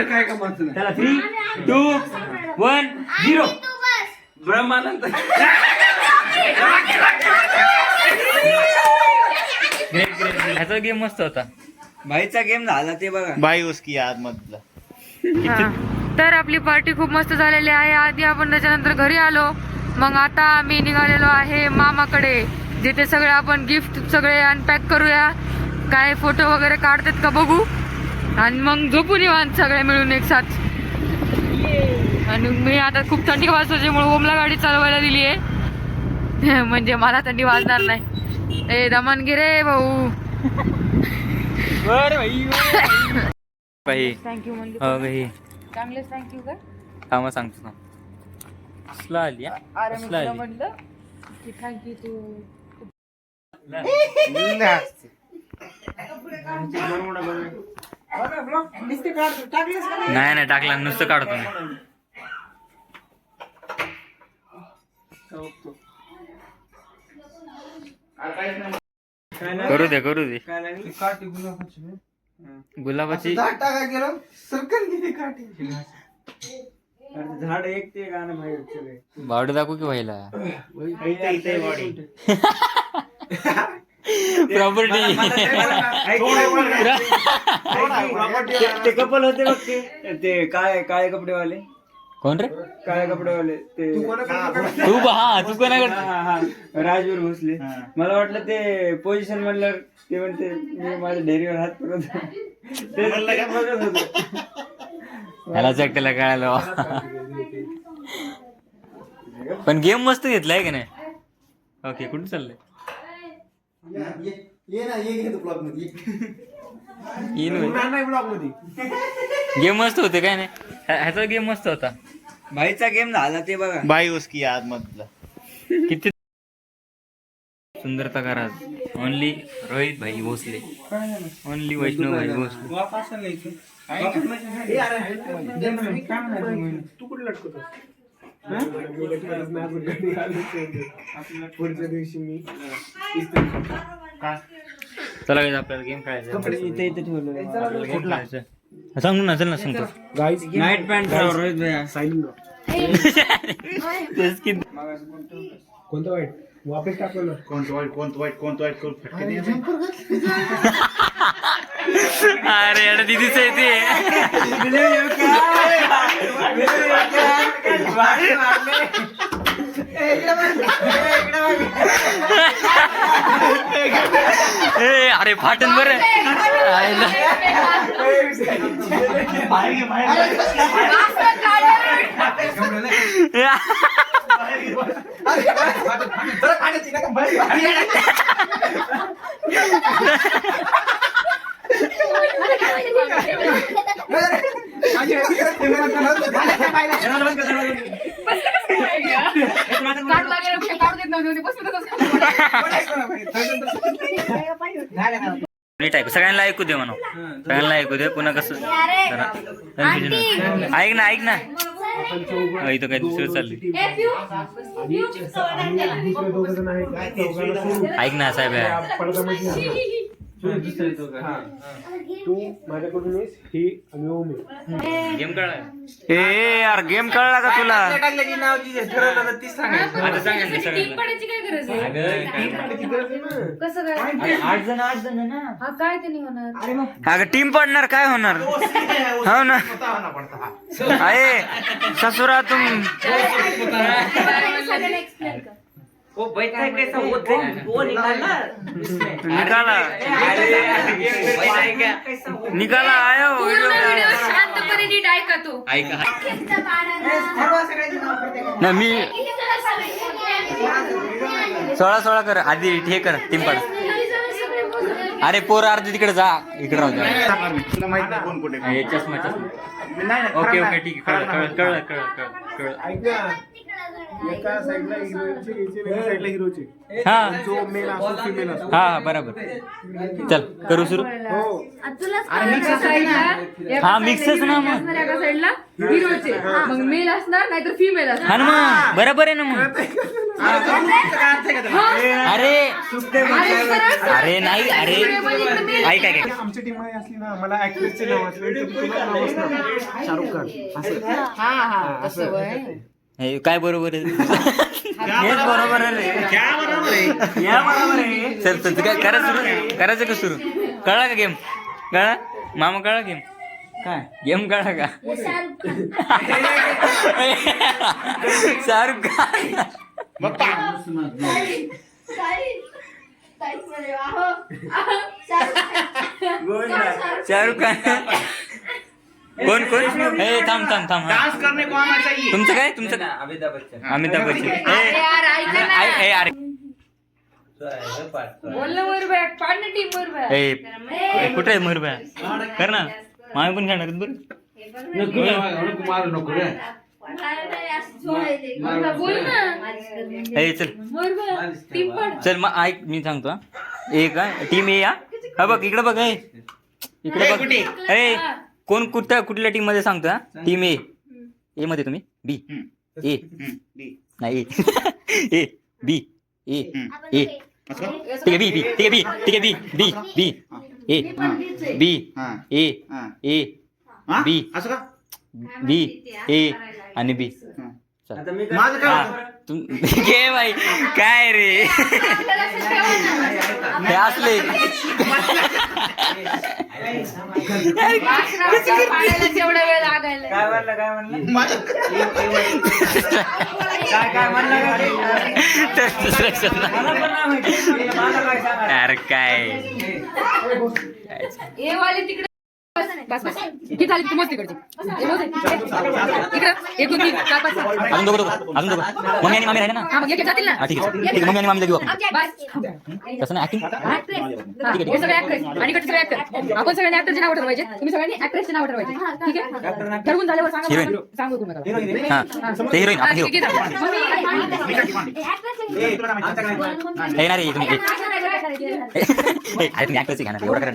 काय का म्हणतो चला 3, 2, 1, 0. ब्रह्मानंद ग्रेट ग्रेट. ह्याचा गेम मस्त होता. भाईचा गेम झाला ते बघा. बाई उसकी याद मधला. तर आपली पार्टी खूप मस्त झालेली आहे. आधी आपण त्याच्यानंतर घरी आलो. मग आता आम्ही निघालेलो आहे मामाकडे, जिथे सगळे आपण गिफ्ट सगळे अनपॅक करूया, काय फोटो वगैरे काढतात का बघू, आणि मग झोपून येऊ सगळे मिळून एक साथ. आणि मी आता खूप थंडी वाजल्यामुळे ओमला गाडी चालवायला दिली आहे, म्हणजे मला थंडी वाजणार नाही. ए दमन गिरे भाऊ. बाई थँक्यू म्हणजे हो गई चांगलेच थँक्यू का. हा मग सांगतो ना. कसला आली हा? अरे मी कसला तुला आली? म्हटलं की थँक्यू तू. नाही नाही टाकला, नुसतं काढतो मी. करू दे करू दे. गुलाबाची टाका गेलो सरकन किती काठी झाड एक ते गाणं माहिती बावडे दाखवू की व्हायला प्रॉपर्टी. ते कपल होते बघ ते काळे काळे कपडेवाले. कोण रे? काळे कपडेवाले ते तू हा तू कोणाकडे? राजवीर भोसले. मला वाटलं ते पोझिशन म्हणलं ते म्हणते मी माझ्या डेअरीवर हात पुरवत ते बघत होतो. ह्यालाच एकट्याला कळालं. पण गेम मस्त घेतलाय का नाही? ओके कुठे चाललंय? गेम मस्त होते काय नाही. ह्याचा गेम मस्त होता. भाईचा गेम झाला ते बघा. बाई उसकी याद मधला. किती सुंदरता करा. ओनली रोहित भाई भोसले, ओनली वैष्णव भाई भोसले. तू कुठे लटकतो? चला guys, आपल्याला गेम खेळायचा. इथे इथे ठेवलं. सांगू ना, चल ना सांगतो. नाईट पॅन्ट रोहित भैया. तेच की. कोणतं वाईट वापस टाकलं. कोणतं वाईट करून फटके द्यायचे. अरे यार दीदीच आहे ते. अरे फाटन बर. नीट ऐकू, सगळ्यांना ऐकू दे म्हणा. सगळ्यांना ऐकू दे. पुन्हा कसं ऐक ना ऐक ना. इथं काय दुसरं चाललंय. ऐक ना साहेब. तू माझ्याकडून ही आणि ओमी. गेम कळला? ए यार गेम कळला का तुला? आता सांगा ना सगळ्यांना. कसं काय? 8 जण ना. हा काय ते नाही होणार. अगं टीम पडणार काय होणार? हो ना आहे ससुरा तुम निकाला आयो. पूर्ण व्हिडिओ शांतपणे नीट ऐका तू. ऐका ना मी 16 कर आधी हे कर टीम पड. अरे पोर अर्धी तिकडे जा, इकडे राहू द्या. तुला माहित नाही कोण कुठे. चष्मा. ओके ओके ठीक आहे. कळलं. ऐक ना, एका साईडला हिरोईनचे एका साईडला हिरोचे. हा जो मेल असतो फिमेल असतो. हा बरोबर. चल करू सुरू. हो एका साईडला हा मिक्सच ना मग. एका साईडला हिरोचे, मग मेल असणार नाहीतर फिमेल असणार. हा ना मग बरोबर आहे ना मग. अरे अरे नाही अरे ऐक ऐक ऐक. आमची टीम मध्ये असली ना मला ऍक्ट्रेसचे नाव असले तर तुला नाव असणार शाहरुख खान असं हे काय बरोबर आहे हेच बरोबर आहे रे. या बरोबर आहे. चल चल काय करायचं का सुरू कळला का गेम कळा मामा कळा गेम काय गेम कळा का शाहरुख खान शाहरुख खान कोण कोण हे थांब थांब थांब हा. डांस करने को आना चाहिए. तुमचं काय तुमचं अमिताभ बच्चन. अमिताभ बच्चन अरे यार ऐका ना. ए अरे बोल ना मुरबॅग पाड ना टीम मुरबॅग ए कुठे आहे मरबा कर ना मामी पण खेळणार आहेत बरं बोल ना ए चल मुरबॅग टीम पाड चल मग ऐक मी सांगतो हा. एक टीम ए या हा बघ इकडे बघ ए इकडे बघ ए कोण कुठल्या टीम मध्ये सांगतो हा टीम ए ए मध्ये तुम्ही बी ए नाही ए बी ए ए ठीक आहे बी बी ठीक आहे बी ठीक आहे बी बी बी A B A A B असं का बी ए आणि बी आता मी माझं काय होतं? घे बाई काय रे हे असले एवढा वेळ लागायला काय म्हणलं माझं काय म्हणलं तर दुसरं शब्द. मला पण नाही माहिती. मला काय सांगा. यार काय हे वाले तिकडे बस बस किती झाली तू मस्त तिकडची इकडं एक दोन तीन चार पाच अजून दोघं अजून दोघं मम्मी आणि मामी राहिले ना हा मग एक जातील ना हा ठीक आहे ठीक आहे मम्मी आणि मामीला घेऊ आपण बस तसं नाही ऍक्टिंग हे सगळे ऍक्ट्रेस आणि इकडचे सगळे ऍक्टर आपण सगळ्यांनी ऍक्टरचे नाव ठरवायचे तुम्ही सगळ्यांनी ऍक्ट्रेसचे नाव ठरवायचे ठीक आहे ठरवून झाल्यावर सांगा Heroine. सांगू तुम्हाला हा ते हिरोईन आपण हिरो हे ना रे तुम्ही अरे तुम्ही ऍक्टरची घ्या ना एवढं करा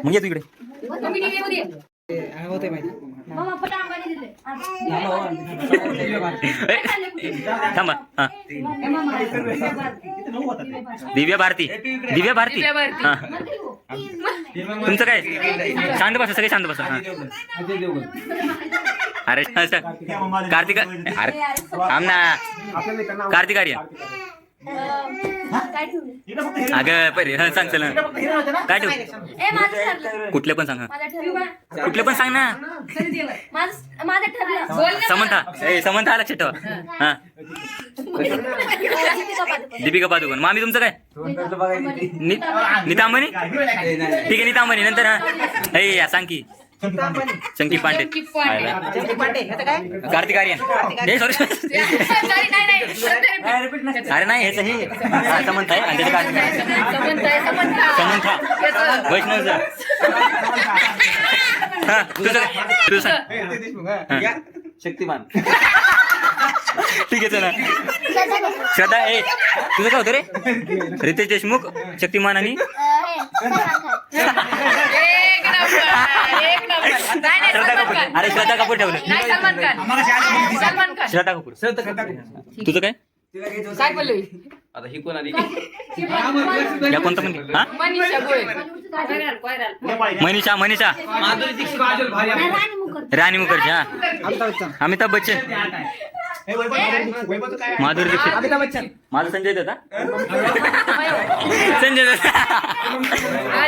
मग ये तू इकडे थांबा हा दिव्या भारती दिव्या भारती हा तुमचं काय शांत बसा सगळे शांत बसा हा अरे कार्तिक अरे थांब ना कार्तिक आर्यन अगं पहिले हा सांग चल काय ठेव कुठले पण सांग हा. कुठले पण सांग ना समंथा ए समंथा लक्षात ठेवा हा दीपिका पादुकोण मामी तुमचं काय नीता अंबानी ठीक आहे नीता अंबानी नंतर हा ए सांग की चंकी पांडे कार्तिक आर्यन हे सॉरी अरे नाही हेच हे समंथा आहे आणि त्याचं कार्तिक समंथा वैष्णवचा हा तुझं काय तुझं सांग शक्तिमान ठीक आहे चला श्रद्धा ए तुझं काय होतं रे रितेश देशमुख शक्तिमान आणि श्रद्धा कपूर अरे श्रद्धा कपूर ठेवलं श्रद्धा कपूर तुझं काय काय बोललो आता ही कोण आली या कोणतं पण हा मनीषा गोयल मनीषा मनीषा राणी मुखर्जी हा अमिताभ बच्चन माधुरी दीक्षित अमिताभ बच्चन माझं संजय दत्त संजय दत्त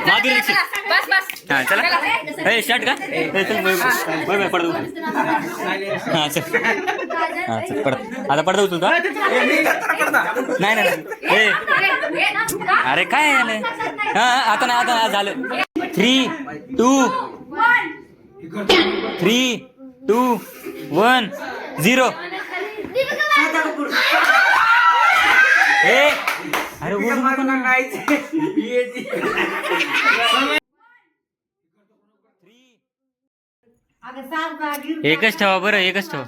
माधुरी दीक्षित बस बस हा चला ए शर्ट का ए चल बाय पडदा हा चल हा चल पडदा आता पडदा उचलतो नाही नाही ए अरे काय झालं हा आता नाही झालं 3 2 1 0 ए अरे बोलू नको ना एकच ठेवा बरं एकच ठेवा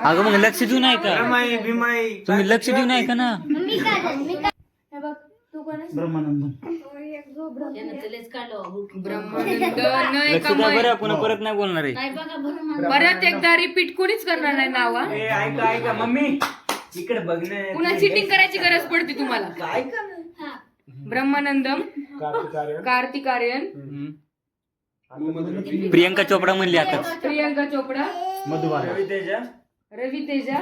अगं मग लक्ष देऊ नाही का तुम्ही लक्ष देऊ नाही का ना हे बघ तू ब्रह्मानंद ब्रह्मानंद नाही लक्ष द्या बरं, पुन्हा परत नाही बोलणार आहे. परत एकदा रिपीट कोणीच करणार नाही नाव हा? ए, ऐका ऐका मम्मी इकडे बघणे पुन्हा चिटिंग करायची गरज पडते तुम्हाला. ऐका ना. ब्रह्मानंदम, कार्तिकार्यन, प्रियंका चोपडा म्हणली आता. प्रियंका चोपडा, मधुबाला रवी तेजा रवी तेजा,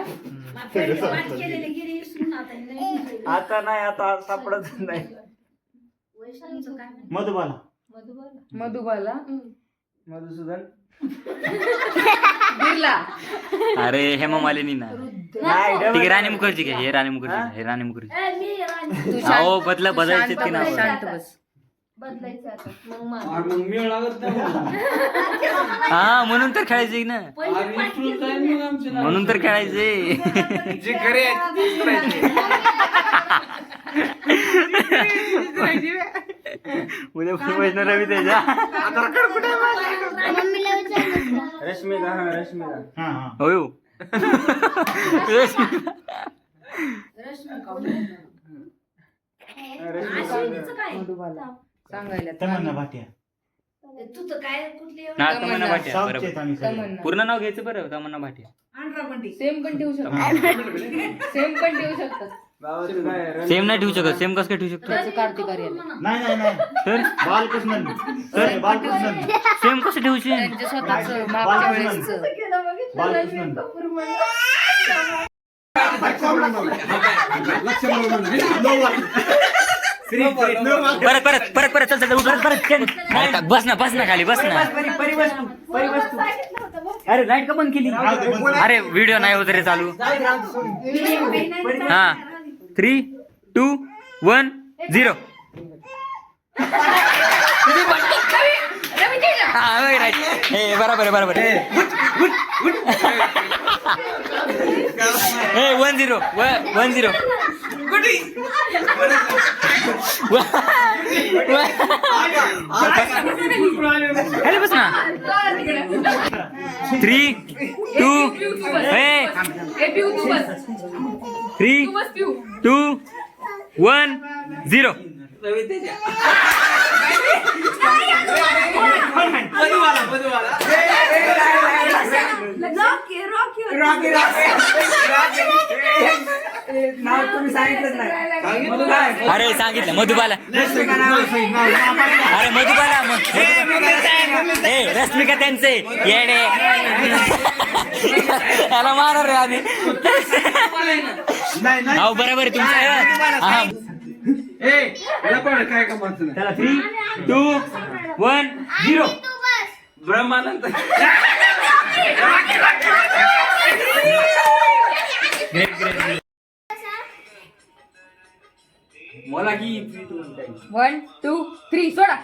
आता नाही, आता सापडत नाही. मधुबाला मधुबाला, मधुसूदन बिर्ला, अरे हेमा मालिनी ना. नाही ठीक आहे, राणी मुखर्जी घ्या. हे राणी मुखर्जी, हे राणी मुखर्जी. तू अहो बदलायचे की शांत नाव. बस, शांत बस. मग मी लागत नाही. हा म्हणून तर खेळायचे ना, म्हणून तर खेळायचे. जे खरे आहेत तेच करायचे. उद्या वैष्णव रवी तेजा. आधार कार्ड कुठे आहे माझं? रश्मिका हा रश्मिका हा हा हो मधुबाला सांगायला तमन्ना भाटिया ना तमन्ना भाटिया. साऊथचे बरोबर. आहेत आम्ही सगळे. तमन्ना. पूर्ण नाव घ्यायचं बरं, तमन्ना भाटिया. सेम पण ठेवू शकतात. सेम पण ठेवू शकतात. बाबाचं काय सेम नाही ठेवू शकत. सेम कसं काय ठेवू शकतो? त्याचं कार्तिकार्यन नाही नाही नाही तर बालकृष्णन सर बालकृष्णन सेम कसं ठेवूशी? त्यांचं स्वतःच मागच्या वेळेस बालकृष्णन परत परत परत परत चल चल उठ, परत चल. बस ना खाली बस ना. अरे लाईट का बंद केली? अरे व्हिडिओ नाही होत रे चालू. हा 3, 2, 1, 0. हे बरोबर आहे. 1-0 1-0. खाली बस ना. 3, 2, 1, 0. नाव तुम्ही सांगितलंच नाही. अरे सांगितलं मधुबाला. अरे मधुबाला रश्मिका त्यांचे येडे. त्याला मारणार रे आधी. हो बरोबर आहे तुमचं. हा काय का माणसं नाही. चला 3, 2, 1, 0. ब्रह्मानंद मला की 1, 2, 3 सोडा.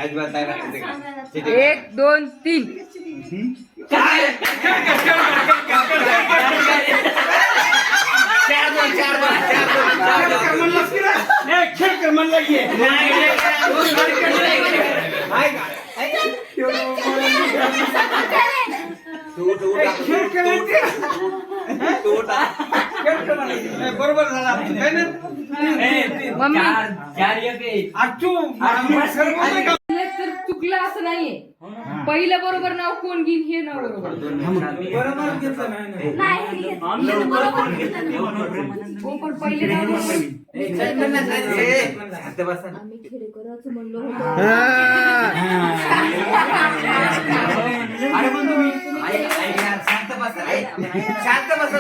अजिबात नाही राहायचं. 1, 2, 3 बरोबर झाला. मम्मी 4-1. तर चुकलं असं नाहीये. पहिलं बरोबर नाव कोण घेईन हे नाव बरोबर. हो, पण पहिले नाव बरोबर. शांत बसा.